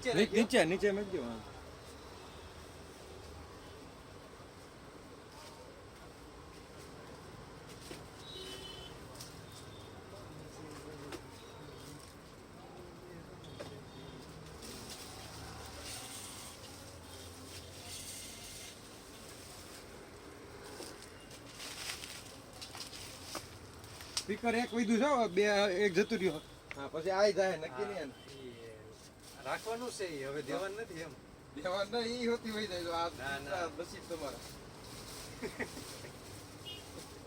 નીચે નીચે મેકજો સ્પીકર એક વિધું છે બે એક જતું રહ્યો હા પછી આઈ જાય નક્કી નહીં રાખવાનું છે હવે દેવાનું નથી એમ દેવાન ના ઈ હોતી હોય જાય આ નસીબ તમારા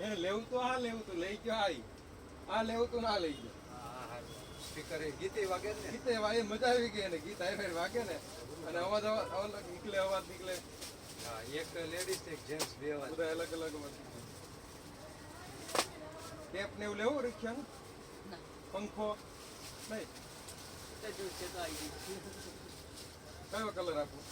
એને લેવું તો આ લેવું તો લઈ ગયો આ લેવું તો ના લઈ ગયો સ્પીકર એ ગીતે વાગે ને ગીતે વાગે મજા આવી ગઈ ને ગીત આઈ વાગે ને અને અવાજ નીકળે અવાજ નીકળે હા એક લેડીઝ એક જેન્ટ્સ બે અવાજ બધા અલગ અલગ અવાજ ટેપ ને એવું લેવું રિક્ષાનું પંખો નહીં કયો કલર આપું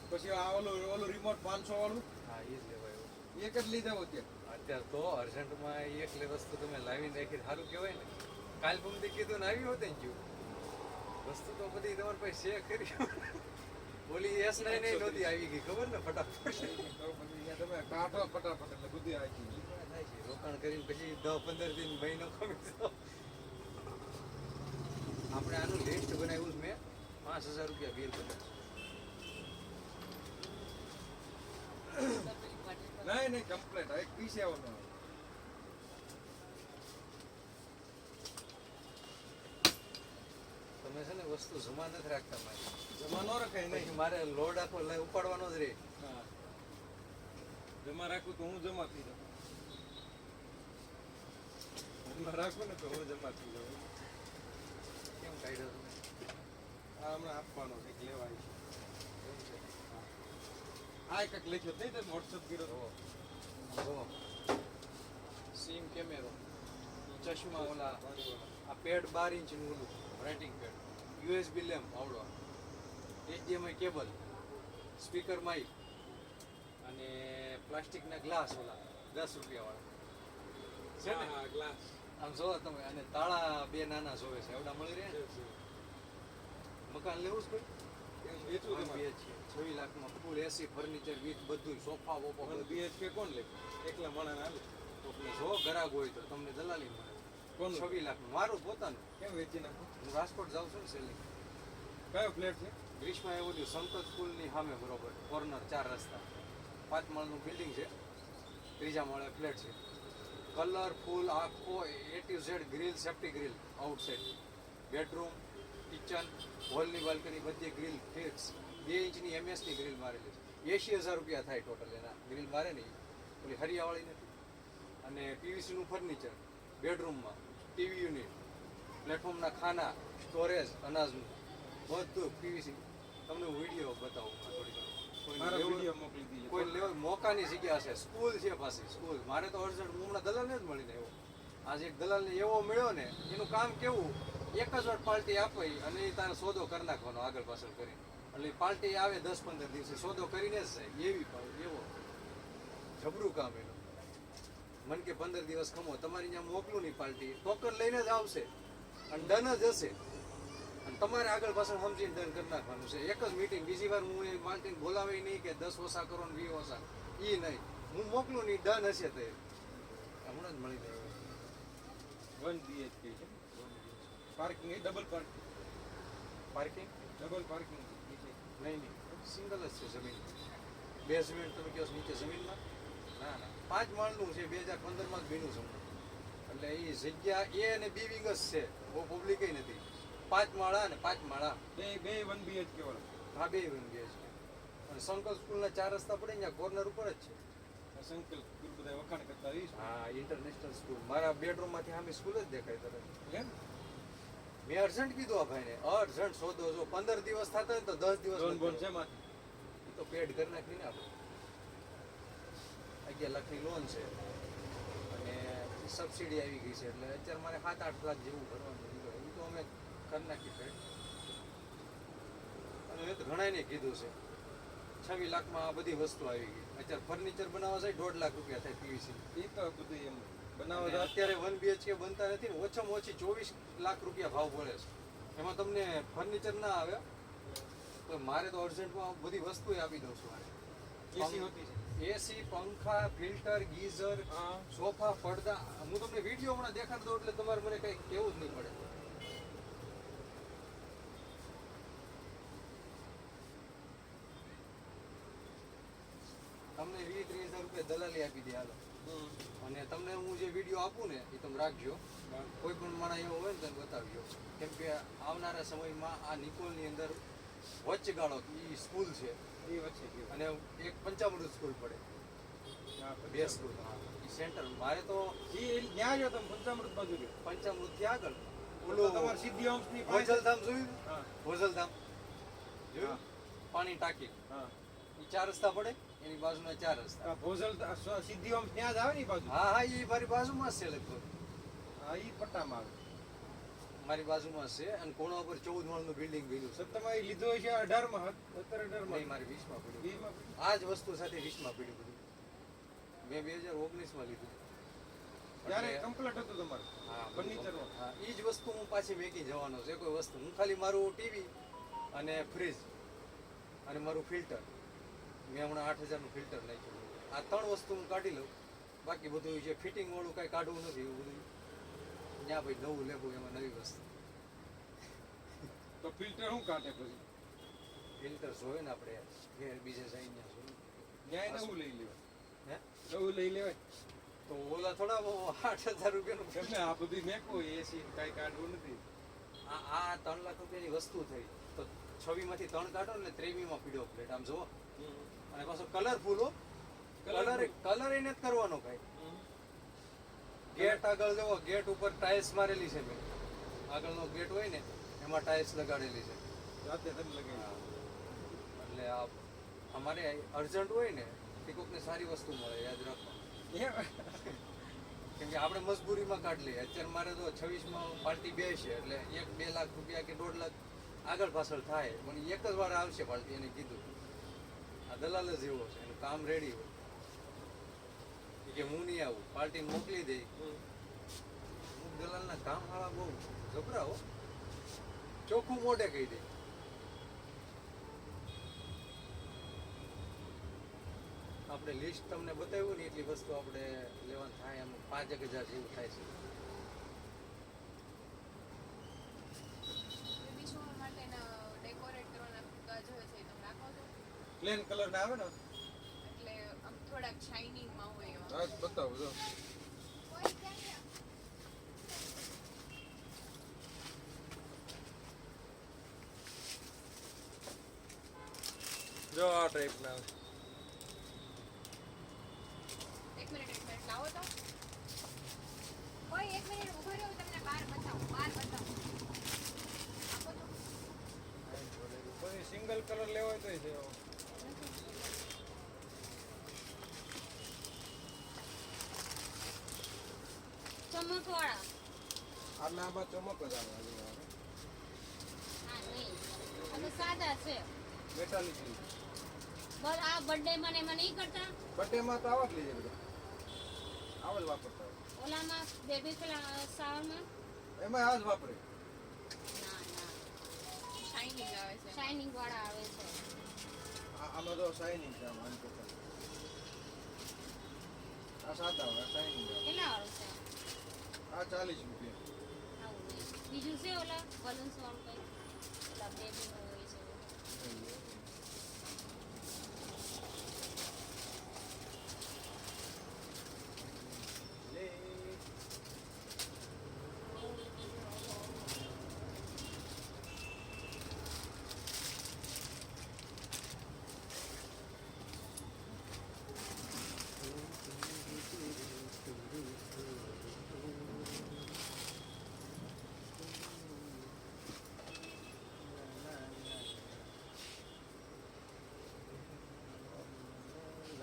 પછી આ ઓલું રિમોટ 500 વાળું હા એ જ લેવાય એક જ લીધા હોતે અત્યારે તો અર્જન્ટમાં એક વસ્તુ તમે લાવીને રાખી સારું કહેવાય ને કાલ પૂમથી કીધું ને આવી હોત ને જ્યું વસ્તુ તો બધી તમારી પાસે છે ખરી બોલી એસ નહીં નહોતી આવી ગઈ ખબર ને ફટાફટ તમે કાઢો ફટાફટ એટલે બધી આવી ગઈ રોકાણ કરીને પછી 10-15 દિન મહિનો કમી જાવ આપણે આનું લિસ્ટ બનાવ્યું છે મેં 5000 રૂપિયા બિલ બનાવ્યું નહીં કમ્પ્લીટ એક પીસ આવવાનો તમે છે ને વસ્તુ જમા નથી રાખતા મારી જમા ન રખાય નહીં મારે લોડ આખો ઉપાડવાનો જ રહે હા જમા રાખું તો હું જમા થઈ જાઉં જમા રાખું ને તો હું જમા થઈ જાઉં કેમ કાઢ્યો તમે આ હમણાં આપવાનો કંઈક લેવાય છે આ કંઈક લખ્યો નહીં તમે વોટ્સઅપ કર્યો જો સીમ કેમેરો ચશ્મા ઓલા આ પેડ 12 ઇંચનું ઓલું રાઇટિંગ પેડ યુએસબી લેમ્પ આવડો HDMI કેબલ સ્પીકર માઇક અને પ્લાસ્ટિકના ગ્લાસ ઓલા 10 રૂપિયા વાળા છે ને ગ્લાસ આમ જોવો તમે અને તાળા બે નાના જોવે છે એવડા મળી રહે મકાન લેવું છે કોઈ વેચું 6 લાખમાં ફૂલ એસી ફર્નિચર વિથ બધું સોફા બોફો બીએચકે કોણ લે એકલા માણસ હાલે તો જો ગ્રાહક હોય તો તમને દલાલી મળે કોણ 6 લાખનું મારું પોતાનું કેમ વેચી નાખું હું રાજકોટ જાઉં છું ને સેલિંગ કયો ફ્લેટ છે ગ્રીષ્મા એવું સંકટ સ્કૂલની સામે બરોબર કોર્નર 4 રસ્તા 5 માળનું બિલ્ડિંગ છે ત્રીજા માળે ફ્લેટ છે કલરફુલ આખો A to Z grill safety grill outside bedroom kitchen હોલની બાલ્કની બધી ગ્રીલ ફિક્સ 2 ઇંચની MS ની ગ્રીલ મારેલી છે 80,000 રૂપિયા થાય ટોટલ એના ગ્રીલ મારે નહીં ઓલી હરિયાવાળી નથી અને PVC નું ફર્નિચર બેડરૂમમાં ટીવી યુનિટ પ્લેટફોર્મના ખાના સ્ટોરેજ અનાજનું બધું PVC તમને હું વિડીયો બતાવું થોડી કોઈ લેવા મોકાની જગ્યા છે સ્કૂલ છે પાછી સ્કૂલ મારે તો અર્જન્ટ હમણાં દલાલને જ મળીને એવો આજે એક દલાલને એવો મળ્યો ને એનું કામ કેવું એક જ વાર પાર્ટી આપે અને એ તારે સોદો કરી નાખવાનો આગળ પાછળ કરી એટલે પાર્ટી આવે 10-15 દિવસે સોદો કરીને જ જાય એવી એવો જબરું કામ એનું મન કે 15 દિવસ ખમો તમારી ત્યાં મોકલું નહીં પાર્ટી ટોકન લઈને જ આવશે અને ડન જ હશે અને તમારે આગળ પાછળ સમજીને ડન કરી નાખવાનું છે એક જ મીટિંગ બીજી વાર હું એ માર્ટિંગ બોલાવે નહીં કે 10 ઓછા કરો ને 20 ઓછા એ નહીં હું મોકલું નહીં ડન હશે તો હમણાં જ મળી જાય 1 BHK છે પાર્કિંગ એ ડબલ પાર્કિંગ ડબલ પાર્કિંગ નહીં સિંગલ જ છે જમીન બેઝમેન્ટ તમે કહો નીચે જમીનમાં ના 5 માળનું છે 2015માં જ બન્યું છે એટલે એ જગ્યા એ અને બી વિંગસ છે બહુ પબ્લિક નથી 5 માળા ને 5 માળા બે 1 BHK વાળા હા 2 1 BHK અને સંકલ સ્કૂલના 4 રસ્તા પડે ત્યાં કોર્નર ઉપર જ છે સંકલ સ્કૂલ બધા વખાણ કરતા રહી છે હા ઇન્ટરનેશનલ સ્કૂલ મારા બેડરૂમમાંથી સામે સ્કૂલ જ દેખાય તરત એમ મેં અર્જન્ટ કીધું આ ભાઈને અર્જન્ટ શોધો જો 15 દિવસ થતા હોય તો 10 દિવસ લોન બોન છે માંથી એ તો પેડ કરી નાખીને આપણે 11 લાખની લોન છે અને સબસિડી આવી ગઈ છે એટલે અત્યારે મારે 7-8 લાખ જેવું ભરવાનું એ તો અમે કરી નાખી પેડ અને મેં તો ઘણાને કીધું છે 26 લાખમાં આ બધી વસ્તુ આવી ગઈ. અત્યારે ફર્નિચર બનાવવા જાય 1.5 લાખ રૂપિયા થાય પીવીસી. એ તો બધું એમ બનાવો અને અત્યારે 1 BHK બનતા નથી ને ઓછામાં ઓછી 24 લાખ રૂપિયા ભાવ બોલે છે. એમાં તમને ફર્નિચર ના આવે તો મારે તો અર્જન્ટમાં બધી વસ્તુ આપી દઉં છું. એસી હોતી છે. એસી, પંખા, ફિલ્ટર, ગીઝર, હા. સોફા, પડદા. હું તમને વિડીયો હમણાં દેખાડી દઉં એટલે તમારે મને કઈ કેવું જ નહીં પડે. તમને 20-30 હજાર રૂપિયા દલાલી આપી દે હાલો. અને તમને હું જે વિડીયો આપું ને એ તમે રાખજો. કોઈ પણ માણસ એવો હોય ને તમે બતાવજો. કેમ કે આવનારા સમયમાં આ નિકોલની અંદર વચગાળો એ સ્કૂલ છે એ વચ્ચે ગયો. અને એક પંચામૃત સ્કૂલ પડે. હા, બે સ્કૂલ. હા એ સેન્ટર મારે તો ત્યાં જો તમે પંચામૃત બાજુ રહ્યો. પંચામૃત થી આગળ ઓલો તમારે સિદ્ધિ અંશની પાસે. હોજલધામ જોયું? હા. હોજલધામ હા. જોયું? પાણી ટાંકી હા. એ 4 રસ્તા પડે એની બાજુના 4 રસ્તા. આ ભોજલ સિદ્ધિ અંશ ત્યાં જ આવે ને ઈ બાજુ. હા હા એ મારી બાજુમાં જ છે લગભગ. હા, ઈ પટ્ટામાં આવે. મારી બાજુમાં જ છે અને કોણા ઉપર 14 માળનું બિલ્ડિંગ બન્યું છે. સત્તરમાં એ લીધો છે 18માં, 18 નહીં, મારી 20 માં પડ્યું. એમાં આ જ વસ્તુ સાથે 20 માં પડ્યું બધું. મેં 2019 માં લીધું. ત્યારે એટલે- કમ્પ્લીટ હતું તમારે હા, ફર્નિચરનું. હા, એ જ વસ્તુ હું પાછી મેકી જવાનો છે. કોઈ વસ્તુ હું ખાલી મારું ટીવી અને ફ્રીજ અને મારું ફિલ્ટર મેં હમણાં 8000 નું ફિલ્ટર નાખ્યું. આ 3 વસ્તુ હું કાઢી લઉં. બાકી બધું જે ફિટિંગ વાળું કાંઈ કાઢવું નથી. એવું બધું ત્યાં ભાઈ નવું લેવું એમાં નવી વસ્તુ. તો ફિલ્ટર શું કાઢે પછી? ફિલ્ટર જોઈએ ને આપણે ઘેર બીજે જઈને ન્યાય નવું લઈ લેવાય. હે નવું લઈ લેવાય. તો ઓલા થોડા 8000 રૂપિયાનું કેમને આ બધું મેકવું એસી કાંઈ કાઢવું નથી. આ 3 લાખ રૂપિયાની વસ્તુ થઈ તો 26 માંથી 3 કાઢો ને 23 માં પીડ્યો પ્લેટ આમ જુઓ. અને પાછો કલરફુલ હો. કલર એને જ કરવાનો કઈ. ગેટ આગળ જુઓ, ગેટ ઉપર ટાઇલ્સ મારેલી છે મેં. આગળનો ગેટ હોય ને એમાં ટાઇલ્સ લગાડેલી છે. જાતે તમે લગાવી. એટલે આ અમારે અર્જન્ટ હોય ને તે કોકને સારી વસ્તુ મળે યાદ રાખવાનું. કેમ કે આપણે મજબૂરીમાં કાઢી લઈએ. અત્યારે મારે તો 26માં પાર્ટી બે છે એટલે 1-2 લાખ રૂપિયા કે 1.5 લાખ આગળ પાછળ થાય પણ એક જ વાર આવશે પાર્ટી. એને કીધું આ દલાલ જ એવો છે, એનું કામ રેડી હોય. ઈ કે હું નહીં આવું, પાર્ટીને મોકલી દઈ. અમુક દલાલના કામ વાળા બહુ જબરા હો. ચોખ્ખું મોઢે કહી દે. આપણે લિસ્ટ તમને બતાવ્યું ને એટલી વસ્તુ આપણે લેવાનું થાય એમ 5,000 જેવું થાય છે. બીજું માટેના ડેકોરેટ કરવાના ફુગ્ગા જ હોય છે એ તમે રાખો છો? પ્લેન કલર ના આવે ને. એટલે આમ થોડાક શાઇનિંગમાં હોય એવા. હા, બતાવો જો. જો આ ટાઈપના આવે. એક મિનિટ લાવો તો. કોઈ એક મિનિટ ઊભા રહો, તમને બહાર બતાવું. આપો તો. પછી સિંગલ કલર લેવો હોય તોય છે. ચમકવાળા. આટલા આમાં ચમક જ આવે. હા નહીં આ તો સાદા છે. મેટાલિક બસ આ બર્થડે મને એમાં નહીં કરતા. બટેમાં તો આવા જ લઈએ બધા. આવા જ વાપરતા હોય. ઓલામાં બેબી શાવરમાં એમાં આ જ વાપરે. ના ના શાઇનિંગ આવે છે. શાઇનિંગ વાળા આવે છે. આમાં તો શાઇનિંગ છે. આમાં આમ તો ચાલે. આ સાદા હોય, આ શાઇનિંગ આવે. કેટલા વાળું છે આ 40 રૂપિયા. આવું નહીં. બીજું છે ઓલા બલૂન્સ વાળું કંઈ ઓલા બેબી નું હોય છે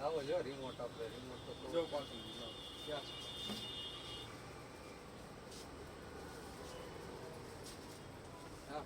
લાવો જો રિમોટ આપણે રિમોટ તો જો પાછળ ક્યાં છે? હા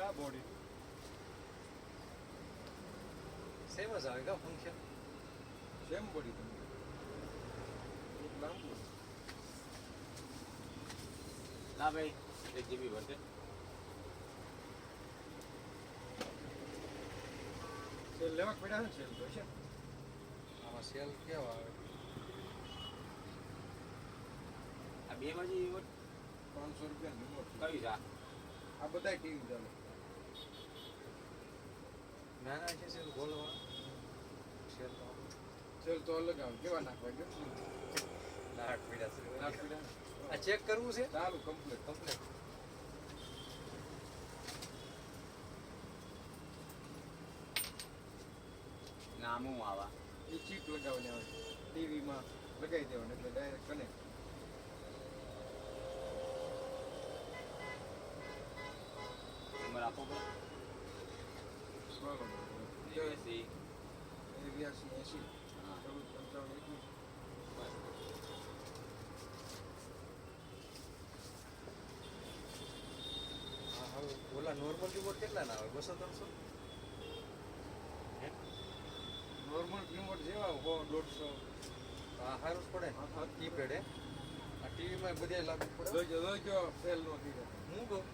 આ બોડી સેમ જ આવે કા ફંક્શન સેમ બોડી તમને લાંબુ ના ભાઈ 1 GB ભરતે સેલ લેવા પડ્યા છે સેલ તો છે આમાં સેલ કેવા આવે આ બે માંથી 500 રૂપિયા રિમોટ કઈ છે આ બધા ટીવી ચાલે નાના છે સેલ ગોલવા સેલ તો સેલ તો અલગ આવે કેવા નાખવા જો લાટ પીડા છે નાખ પડ્યા આ ચેક કરવું છે ચાલુ કમ્પ્લીટ કમ્પ્લીટ નામું આવા એ ચીપ લગાવવાની આવે ટીવીમાં લગાવી દેવાનું એટલે ડાયરેક્ટ કનેક્ટ નંબર આપો બસ બરોબર 89 એવિયાસી 80 હા 14 55 હા હવે ઓલા નોર્મલ રિમોટ કેટલા ના આવે 200-300 નોર્મલ રિમોટ જેવા 100 હા સારું જ પડે હા, હા. કીપેડ હે આ ટીવીમાં બધે લાગુ પડે જોજો ફેલ નો થઈ જાય હું કહું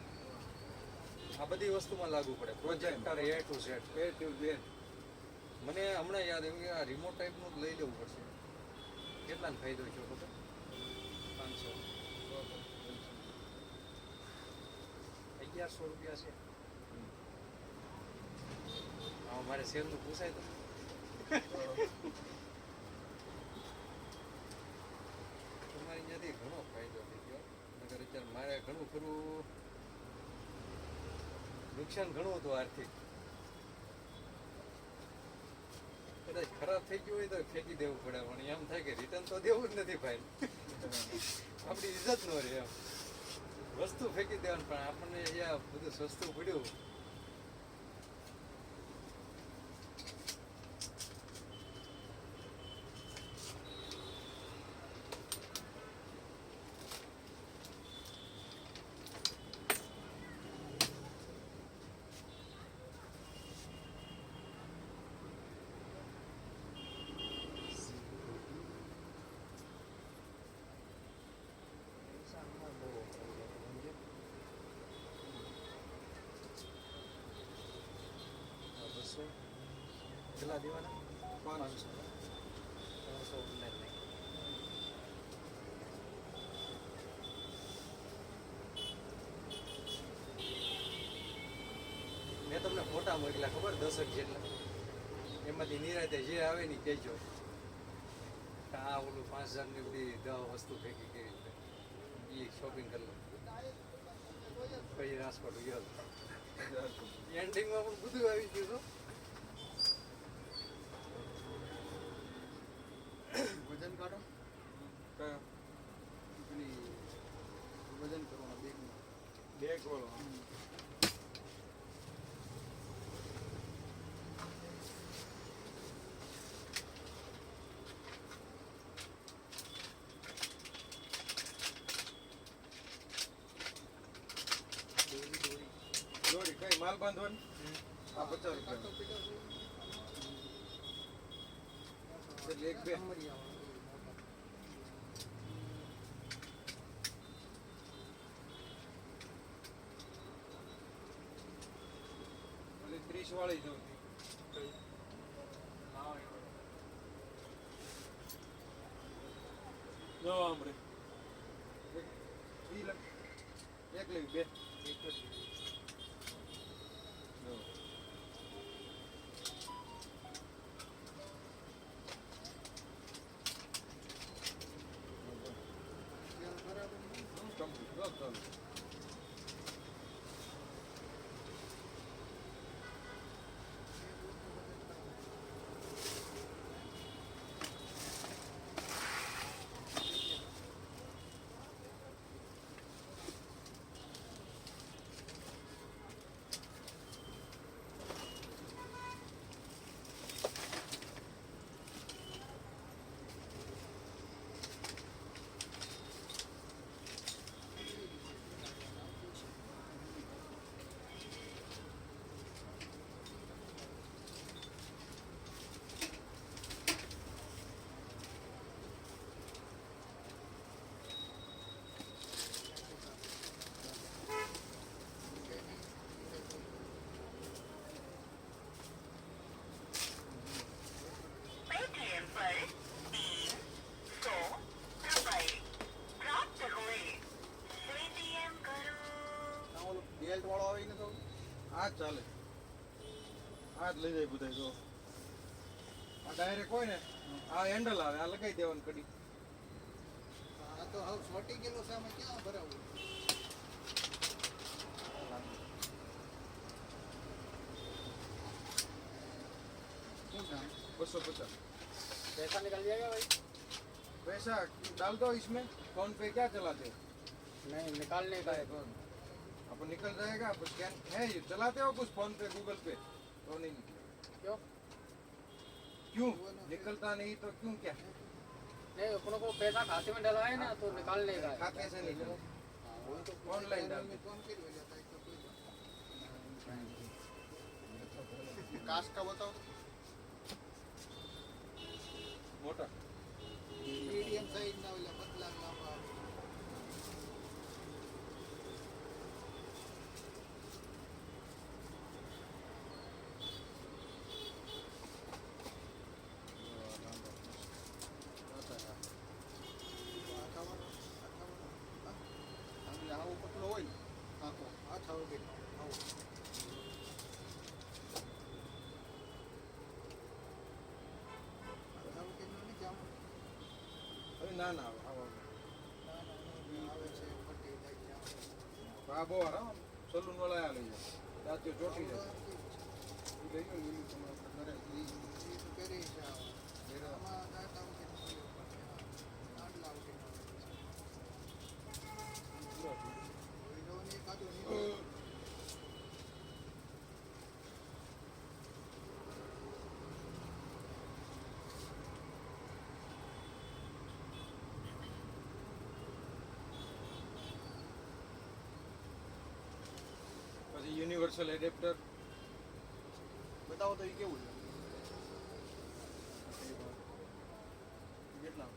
આ બધી વસ્તુમાં લાગુ પડે projector A to Z A to Z મને હમણાં યાદ આવ્યું કે આ રિમોટ ટાઈપનું જ લઈ લેવું પડશે કેટલાનો ફાયદો છે ખબર 500 1100 રૂપિયા છે હા મારે સેલનું પૂછાય તો તમારી ત્યાંથી ઘણો ફાયદો થઈ ગયો નગર અત્યારે મારે ઘણું ખરું નુકસાન ઘણું હતું આર્થિક કદાચ ખરાબ થઈ ગયું હોય તો ફેંકી દેવું પડે પણ એમ થાય કે રિટર્ન તો દેવું જ નથી ભાઈ આપણી ઇજ્જત ન રહે એમ વસ્તુ ફેંકી દેવાની પણ આપણને અહીંયા બધું સસ્તું પડ્યું બસો કેટલા દેવાના 500 ઓનલાઈન નહીં મેં તમને ફોટા મોકલ્યા ખબર 10 જેટલા એમાંથી નિરાતે જે આવે ને કહેજો કે આ ઓલું 5000 ની બધી 10 વસ્તુ ભેગી કરી એ શોપિંગ કરી લો પછી રાજકોટ ગયો એન્ડિંગમાં પણ બધું આવી ગયું વજન કાઢો કયો પેલી વજન કરવાનો બેગમાં બેગ વાળો દોરી કઈ માલ બાંધવાની આ 50 રૂપિયા એટલે એક બે ઓલી 30 વાળી જોતી જો આમરે એક લેવી બે એક જ જો કમ્પ્લીટ જો ચાલો બેલ્ટ વાળો આવે ને તો આ જ ચાલે. આ જ લઈ જાય બધાય જો. આ ડાયરેક્ટ હોય ને આ હેન્ડલ આવે આ લગાઈ દેવાનું કડી. આ તો હવે સોટી ગયેલો સામે ક્યાં ભરાવું? શું નામ? 250. पैसा निकल जाएगा भाई? पैसा डाल दो इसमें. फोन पे क्या चलाते हो? नहीं निकालने का है कौन? अपन निकल जाएगा. आप स्कैन है ये चलाते हो कुछ फोन पे गूगल पे तो नहीं निकलेगा. क्यों? क्यों निकलता नहीं तो क्यों क्या नहीं अपनों को पैसा खाते में डला है ना तो निकालने का है. खाते से निकल वो तो ऑनलाइन डाल दो. कास्ट का बताओ. मोटा मीडियम साइज ना वाला पतला लांबा. આવો પતલો હોય ને આખો આ થાવ કે આવો થાવ કે નહીં જામ अरे ना ना आवा આવે છે પટ્ટી જાય જામ. बाबो आ रहा सलून वाला आ ले जाते चोटी जाते ले लो लीली तुम्हारे घरे એ તો કરી છે આમાં દાતા કે આડ લાવ કે કોઈ નો નહીં કાતો નહીં. પછી યુનિવર્સલ એડેપ્ટર બતાવો તો એ કેવું છે? કેટલા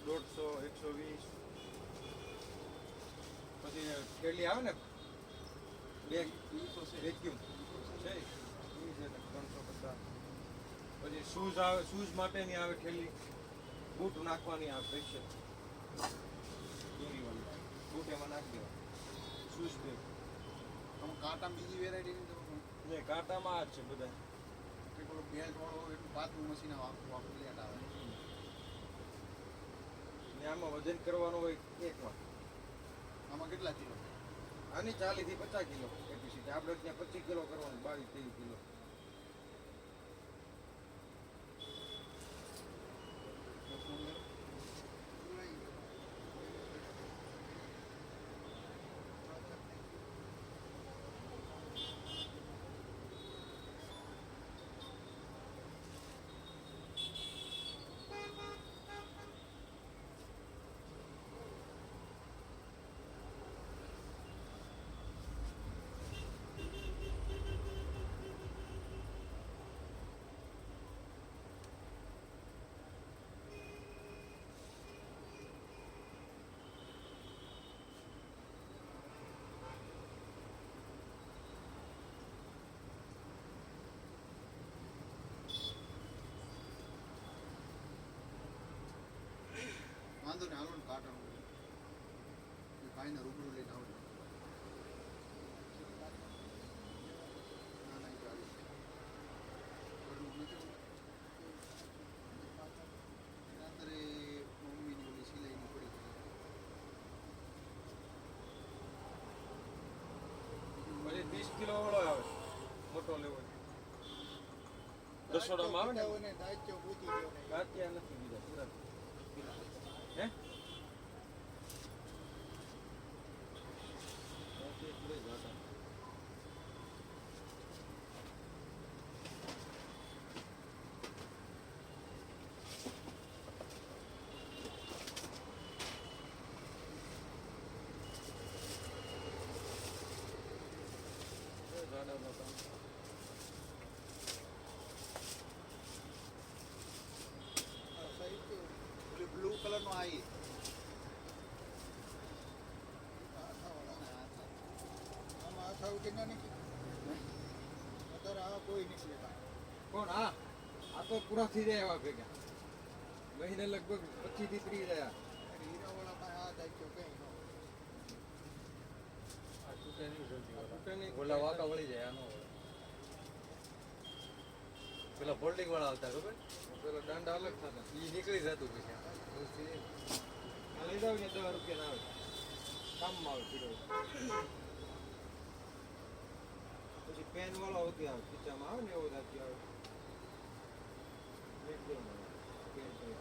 150 120 પછી કેટલી આવે ને બેગ વેક્યુમ છે ઈ છે ને 350. પછી શૂઝ આવે શૂઝ માટેની આવે ઠેલી બૂટ નાખવાની આવે સ્પેશિયલ બૂટ એમાં નાખી દેવા શૂઝ બેગ આમ કાંટા બીજી વેરાયટી ની તો ને કાંટામાં આ જ છે બધા કે પેલો બેલ્ટ વાળો એટલું પાતળું મશીન આખું લેટ આવે. ને આમાં વજન કરવાનું હોય એકમાં આમાં કેટલા કિલો? આની 40 થી 50 કિલો કેપેસિટી આપણે ત્યાં 25 કિલો કરવાનું 22 23 કિલો વાંધો ને હાલો ને કાંટા ભાઈને રૂબરૂ લઈને આવો. ના ના ચાલે રાત્રે મમ્મીની ઓલી સિલાઈની પડી પછી 30 કિલો વાળો આવે મોટો લેવો રસોડામાં આવે ને દાયચો પૂછી ગયો ને કાત્યા નથી બીજા પૂરા હે બ્લુ કલર નો આવી આમાં આથા ઉઠી ના નીકળી અત્યારે આ કોઈ નીકળે કોણ આ આ તો પૂરા થઈ જાય એવા ભેગા મહિને લગભગ 25 થી 30 રહ્યા હીરાવાળા પાસે આ દાયચો કઈ ન આ તૂટે નહીં જલ્દી વાળા તૂટે નહીં. ઓલા વાંકા વળી જાય આનો પેલા ફોલ્ડિંગ વાળા આવતા ખબર પેલા દાંડા અલગ થતા. ઈ નીકળી જતું પછી આ લઈ જાવ ને 10 રૂપિયા આવે. કામમાં આવે પીડો. પછી પેન વાળો હોતી આવે ખીચામાં આવે ને એવો જાતી આવે. એક દેવાનો પેન પેન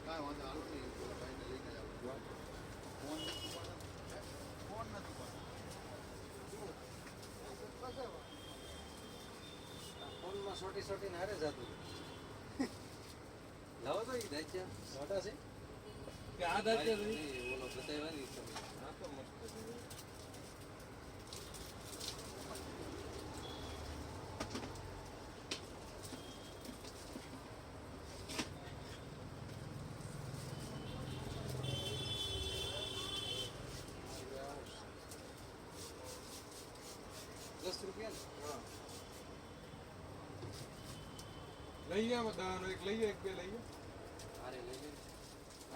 કાંઈ વાંધો હાલો નહીં પેલા ભાઈને લઈને જ આવો. ફોન નથી ઉપાડતા? હે? ફોન નથી ઉપાડતા. ફોનમાં સોટી ને હારે જતું લાવો તો ઈ દાચ્યા મોટા છે કે આ દાંતિયા છે? નહીં, ઓલો બતાવ્યા નહીં તમે આ તો મસ્ત છે. ₹10 ને લઈ આવો દાવાનો એક લઈ એક બે લઈ આવો. હારે લઈ લે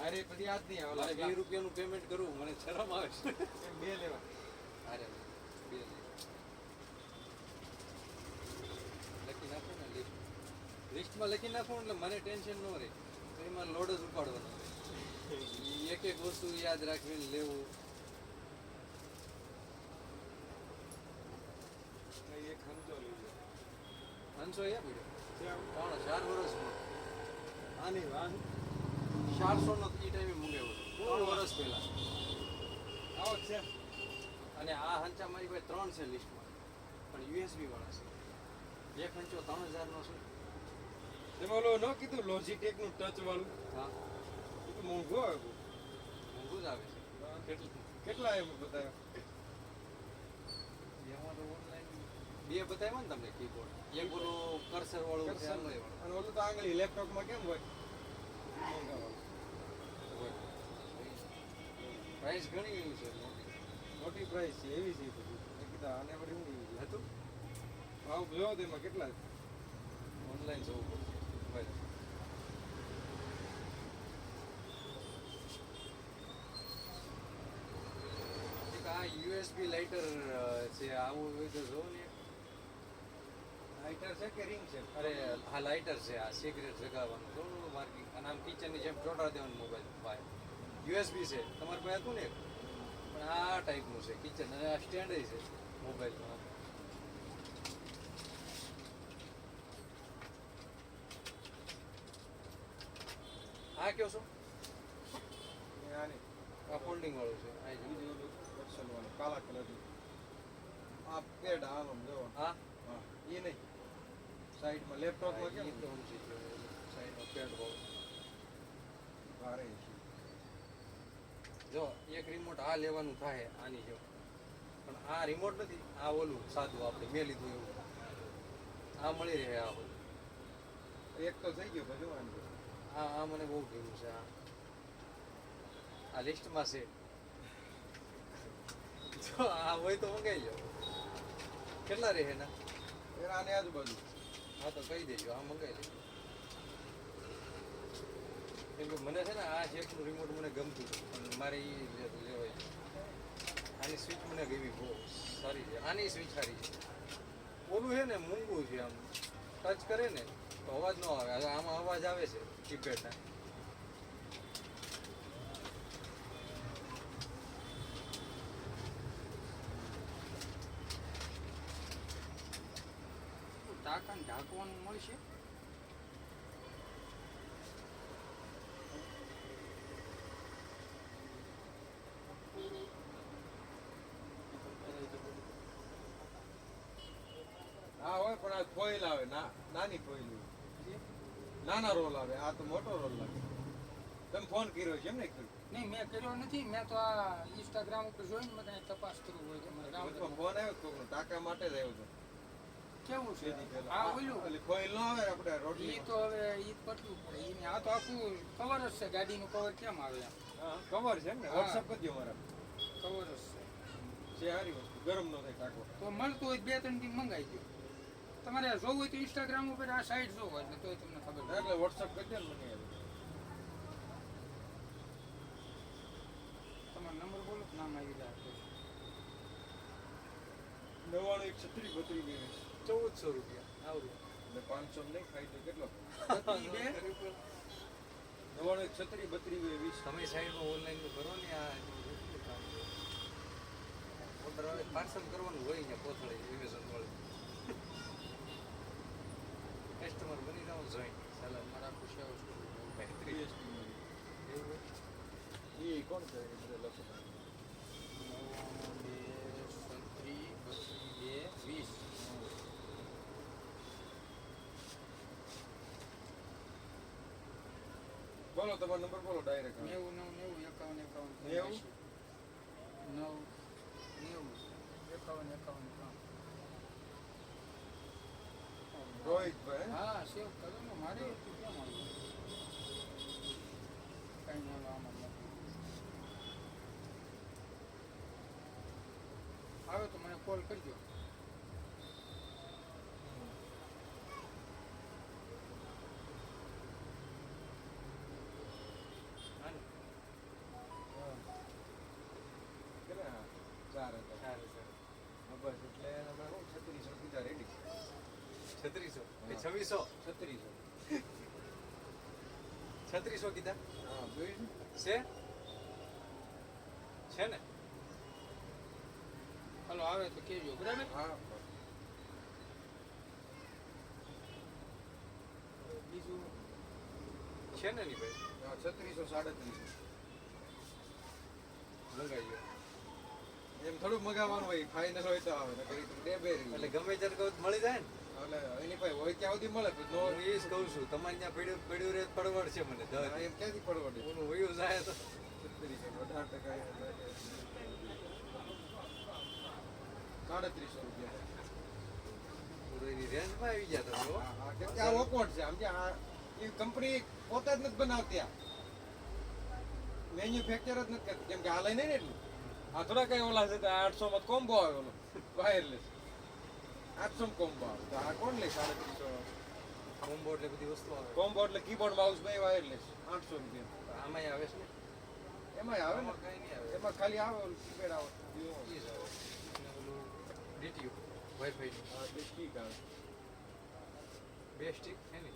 અરે પછી આજ નહીં આવે. મારે ₹20 નું પેમેન્ટ કરવું મને શરમ આવે છે એમ બે લેવા. હારે બે લે. લખી નાખો ને લિસ્ટમાં લખી નાખો એટલે મને ટેન્શન ન રહે તો એમાં લોડ જ ઉપાડવાનો ઈ એક વસ્તુ યાદ રાખવીને લેવું નહીં, એક ખંચો લઈ લો. 500 એ પીડ્યો ત્યાં 4 વર્ષમાં આની વાહ 400 નો ઈ ટાઈમે મંગાવ્યો 3 વર્ષ પહેલા આવો જ છે. અને આ હંચા મારી પાસે 3 છે લિસ્ટમાં પણ યુએસબી વાળા છે એક હંચો 3000 નો છે તમે ઓલો ન કીધું લોજીટેક નું ટચ વાળું? હા એ તો મોંઘું આવે બહુ. મોંઘું જ આવે છે કેટલા એમ બતાવ્યા? એમાં તો ઓનલાઈન બે બતાવ્યા ને તમને કીબોર્ડ એક ઓલું કર્સર વાળું છે કરસર આંગળી વાળું અને ઓલું તો આંગળી લેપટોપમાં કેમ હોય? મોંઘા વાળું. પ્રાઇસ ઘણી એવી છે મોટી મોટી પ્રાઇસ છે એવી છે એ બધી. મેં કીધું આને વળી હું એવી છે. હતું ભાવ જોયો તો એમાં કેટલા છે? ઓનલાઈન જોવું પડશે બરાબર એક આ યુએસબી લાઇટર છે આવું હોય તો જોવો ને લાઇટર છે કે રિંગ છે? અરે આ લાઇટર છે આ સિગરેટ જગાવવાનું થોડું માર્કિંગ અને આમ કિચનની જેમ ચોંટા દેવાનું મોબાઈલ ભાઈ યુએસબી છે તમારે પાસે હતું ને એક? પણ આ ટાઈપનું છે કિચન અને આ સ્ટેન્ડ છે મોબાઈલમાં આ કયો છો ને આની આ ફોલ્ડિંગ વાળું છે આ જો. બીજું ઓલું વર્સલ વાળું કાળા કલરનું. આ પેડ આનો જોવો. હા હા એ નહીં. સાઈડમાં લેપટોપમાં કેમ ઈ તો સમજી ગયો સાઈડનો પેડ વાળું ભારે છે. જો એક રિમોટ આ લેવાનું થાય આની જો પણ આ રિમોટ નથી આ ઓલું સાદું આપણે મેં લીધું એવું આ મળી રહે આ ઓલું એક તો થઈ ગયો પછી વાંધો. આ મને બહુ ગમ્યું છે આ લિસ્ટમાં છે જો આ હોય તો મંગાવી લો કેટલા રહે ના એ આની આજુબાજુ. હા તો કહી દેજો આ મંગાવી લેજો કેમ કે મને છે ને આ શેપનું રિમોટ મને ગમતું હતું પણ મારે એ લેવાય આની સ્વિચ મને ગમી બહુ સારી છે આની સ્વિચ સારી છે ઓલું છે ને મૂંગું છે આમ ટચ કરે ને તો અવાજ ન આવે આમાં અવાજ આવે છે કીપેડના ટાંકાને ઢાંકવાનું મળશે હા હોય પણ આ ફોઇલ આવે નાની ફોઇલ હોય. નાના રોલ આવે આ તો મોટો રોલ લાગે. તમે ફોન કર્યો છે એમ ને? નહીં મેં કર્યો નથી મેં તો આ ઇન્સ્ટાગ્રામ ઉપર જોઈને મેં કંઈ તપાસ કરવું હોય તો મારે વચમાં ગામ ફોન આવ્યો તો ટાંકા માટે જ આવ્યો હતો. કેવું છે તેથી પહેલા. આ ઓલું ઓલી ફોઇલ ન આવે આપણે રોટલી. ઈ તો હવે ઈ જ બદલવું પડે ઈને આ તો આખું કવર જ છે ગાડીનું કવર કેમ આવે એમ હા કવર છે ને હા. વોટ્સઅપ કરજો મારા. કવર જ છે છે સારી વસ્તુ ગરમ ન થાય ટાંકો. તો મળતું હોય 2-3 દી મંગાવી દો તમારે જોવું હોય તો ઇન્સ્ટાગ્રામ ઉપર આ સાઈડ જોવો એટલે તોય તમને ખબર પડે. એટલે વોટ્સઅપ કરી દે ને મને હવે. તમારો નંબર બોલો તો નામ આવી જાય તો. 99 36 32 1400 રૂપિયા આવડું એટલે 500 નહીં ખાઈ તો કેટલો ઈ બે 99 36 32 20 તમે સાઈડમાં ઓનલાઈન નું કરો ને આ ઓર્ડર આવે પાર્સલ કરવાનું હોય ને કોથળી એમેઝોન મળે કસ્ટમર બની જાવ જોઈન ચાલો મારા ખુશી આવું છું. એ કોણ છે એ બધા લખો 20. બોલો તમારો નંબર બોલો ડાયરેક્ટ 90 91 51 નેવું? 51 રોહિતભાઈ હા સેવ કરો ને મારે એટલું કેમ આવ્યું કઈ નહીં આમાં નથી. આવે તો મને કોલ કરજો. કેટલા 4 હતા હા, બસ એટલે અમે શું 3600 કીધા રેડી 3600 કે 2600 3600 3600 કીધા હા જોઈ છે ને હાલો આવે તો કહેજો બરાબર. હા બીજું છે ને ની ભાઈ 3600 3700 લગાવી એમ થોડુંક મગાવવાનું હોય ફાઇનલ હોય તો આવે નકર ઈ તો બે બે રહી. એટલે ગમે ત્યારે કહું તો મળી જાય ને એટલે એની પાસે હોય ત્યાં સુધી મળે પછી નો હું એ જ કહું છું તમારે ત્યાં પડ્યું પડ્યું રહે તો પડવડ છે મને હા, એમ ક્યાંથી પડવડે ઓલું વયું જાય તો 3600 18% 3700 રૂપિયા પૂરી રેન્જમાં આવી ગયા તમે હો. હા, હા, કેમ કે આ ઓકવર્ડ છે સમજ્યા આ એ કંપની પોતે જ નથી બનાવતી આ મેન્યુફેક્ચર જ નથી કરતી કેમ કે આ લઈને ને એટલું આ થોડા કઈ ઓલા છે તો 800 માં કોમ્બો આવે ઓલો વાયરલેસ 800 માં કોમ્બો આવે તો આ કોણ લે 3700 કોમ્બો એટલે બધી વસ્તુ આવે કોમ્બો એટલે કીબોર્ડ માઉસ બે વાયરલેસ 800 રૂપિયા આમાંય આવે છે ને એમાંય આવે ને આમાં કઈ નહીં આવે એમાં ખાલી આવે ઓલું કીપેડ આવે એ જ આવે અને ઓલું DTU વાઈફાઈ હા બે સ્ટીક આવે બે સ્ટિક છે ને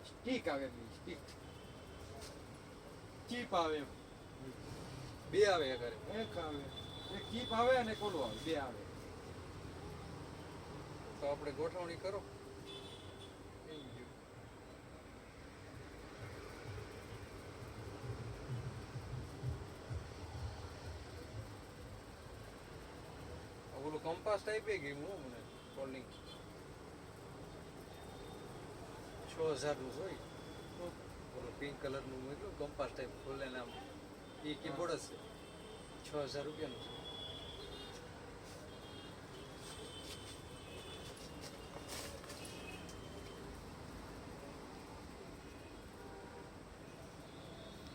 સ્ટીક આવે સ્ટીક ચીપ આવે એમ બે આવે ઘરે એક આવે એક ચીપ આવે અને કોલું આવે બે આવે તો આપણે ગોઠવણી કરો થઈ ગયું. ઓલું કંપાસ ટાઈપ ગયું હું મને ફોલ્ડિંગ 6000 નું હોય ઓલું પિંક કલર નું મોકલું કંપાસ ટાઈપ ખોલે ને આમ એ કીબોર્ડ જ છે 6000 રૂપિયાનું છે